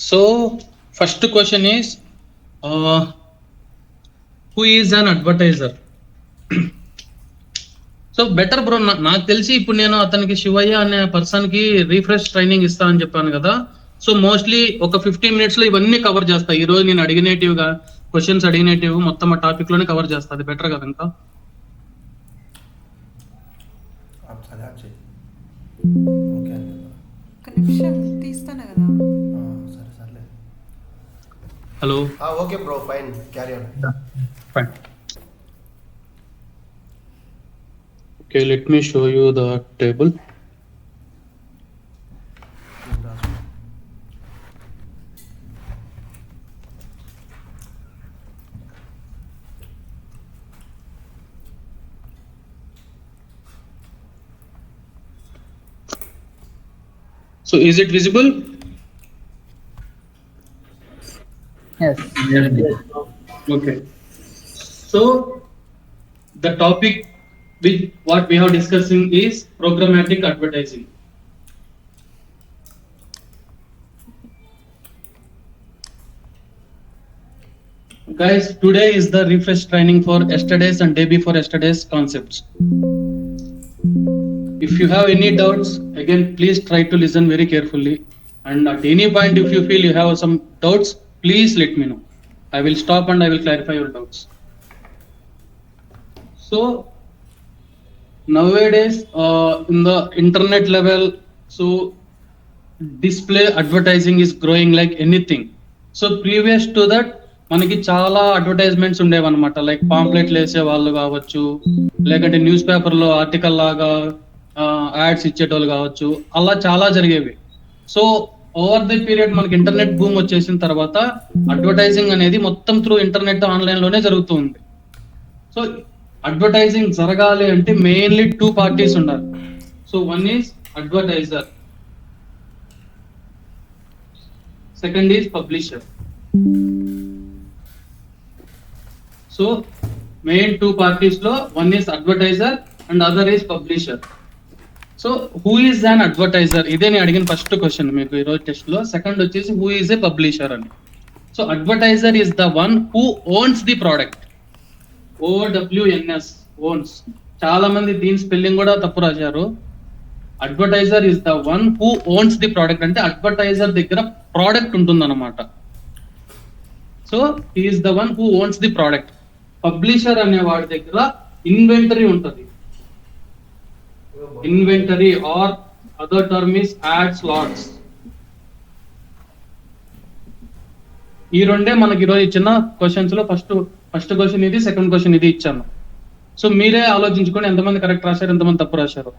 So, first question is, who is an advertiser? So better bro, నాకు తెలిసి ఇప్పుడు నేను అతనికి శివయ్య అనే పర్సన్ కి రీఫ్రెష్ ట్రైనింగ్ ఇస్తా అని చెప్పాను కదా. సో మోస్ట్లీ ఒక 15 minutes లో ఇవన్నీ కవర్ చేస్తా. ఈ రోజు నేను అడిగినేటివ్ గా క్వశ్చన్స్ అడిగినేటివ్ మొత్తం ఆ టాపిక్ లోనే కవర్ చేస్తా. అది బెటర్ కదా ఇంకా. Hello, okay bro, fine, carry on. Fine. Okay, let me show you the table. So is it visible? Yes. Okay. So the topic with what we are discussing is programmatic advertising. Guys, today is the refresh training for yesterday's and day before yesterday's concepts. If you have any doubts, again please try to listen very carefully, and at any point if you feel you have some doubts, please let me know. I will stop and I will clarify your doubts. So nowadays in the internet level, so display advertising is growing like anything. So previous to that మనకి చాలా advertisements ఉండేవన్నమాట. Like పాంప్లెట్లు వేసే వాళ్ళు కావచ్చు, లేకంటే news పేపర్లో article లాగా యాడ్స్ ఇచ్చేటోళ్ళు కావచ్చు, అలా చాలా జరిగేవి. సో ఓవర్ ది పీరియడ్ మనకి ఇంటర్నెట్ బూమ్ వచ్చేసిన తర్వాత అడ్వర్టైజింగ్ అనేది మొత్తం త్రూ ఇంటర్నెట్ ఆన్లైన్ లోనే జరుగుతుంది. సో అడ్వర్టైజింగ్ జరగాలి అంటే మెయిన్లీ 2 parties ఉండాలి. So one is advertiser, second is publisher. So main 2 parties లో one is advertiser and other is publisher. So who is an advertiser, ఇదే నేను అడిగిన ఫస్ట్ క్వశ్చన్ మీకు ఈ రోజు టెస్ట్ లో. సెకండ్ వచ్చేసి హూ ఈజ్ ఏ పబ్లిషర్ అని. So advertiser is the one who owns the product. OWNS, owns. చాలా మంది దీని స్పెల్లింగ్ కూడా తప్పు రాశారు. Advertiser is the one who owns the product, అంటే అడ్వర్టైజర్ దగ్గర ప్రోడక్ట్ ఉంటుంది అన్నమాట. So is the one who owns the product. Publisher అనే వాడి దగ్గర ఇన్వెంటరీ ఉంటుంది. Inventory or other term is ad slots. ఈ రెండే మనకి ఈరోజు ఇచ్చిన క్వశ్చన్స్ లో ఫస్ట్ క్వశ్చన్ ఇది, సెకండ్ క్వశ్చన్ ఇది ఇచ్చాను. సో మీరే ఆలోచించుకొని ఎంతమంది కరెక్ట్ రాశారు, ఎంతమంది తప్పు రాశారు.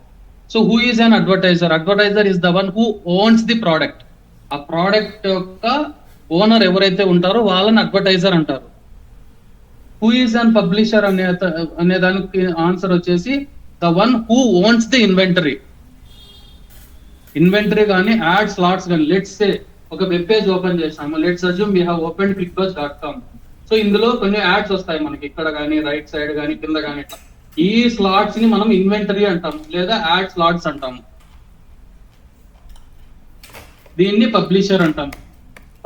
So who is an advertiser? Advertiser is the one who owns the product. ఆ ప్రోడక్ట్ యొక్క ఓనర్ ఎవరైతే ఉంటారో వాళ్ళని అడ్వర్టైజర్ అంటారు. హూ ఈజ్ అన్ పబ్లిషర్ అనే దానికి ఆన్సర్ వచ్చేసి the one who owns the inventory. Inventory కానీ యాడ్ స్లాట్స్ కానీ, లెట్స్ సే ఒక వెబ్ పేజ్ ఓపెన్ చేసాము. Let's assume we have open clickbuzz.com. So ఇందులో కొన్ని యాడ్స్ వస్తాయి మనకి, ఇక్కడ కానీ రైట్ సైడ్ కానీ కింద కానీ. ఇట్లా ఈ స్లాట్స్ ని మనం ఇన్వెంటరీ అంటాం లేదా యాడ్ స్లాట్స్ అంటాము. దీన్ని పబ్లిషర్ అంటాం.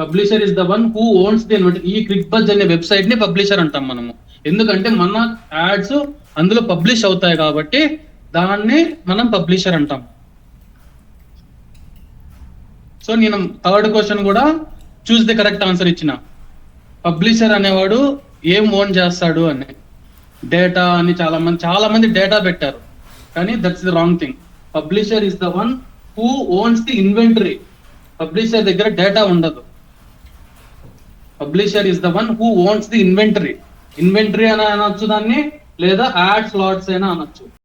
Publisher is the one who owns the inventory. ఈ క్లిక్బజ్ అనే వెబ్సైట్ ని పబ్లిషర్ అంటాం మనము, ఎందుకంటే మన యాడ్స్ అందులో పబ్లిష్ అవుతాయి కాబట్టి దాన్ని మనం పబ్లిషర్ అంటాం. సో నేను థర్డ్ క్వశ్చన్ కూడా చూస్ ది కరెక్ట్ ఆన్సర్ ఇచ్చిన. పబ్లిషర్ అనేవాడు ఏం ఓన్ చేస్తాడు అని, డేటా అని చాలా మంది డేటా పెట్టారు, కానీ that's the wrong thing. Publisher is the one who owns the inventory. Publisher దగ్గర డేటా ఉండదు. Publisher is the one who owns the inventory. Inventory అని అనొచ్చు దాన్ని, లేదా యాడ్ స్లాట్స్ అయినా అనొచ్చు.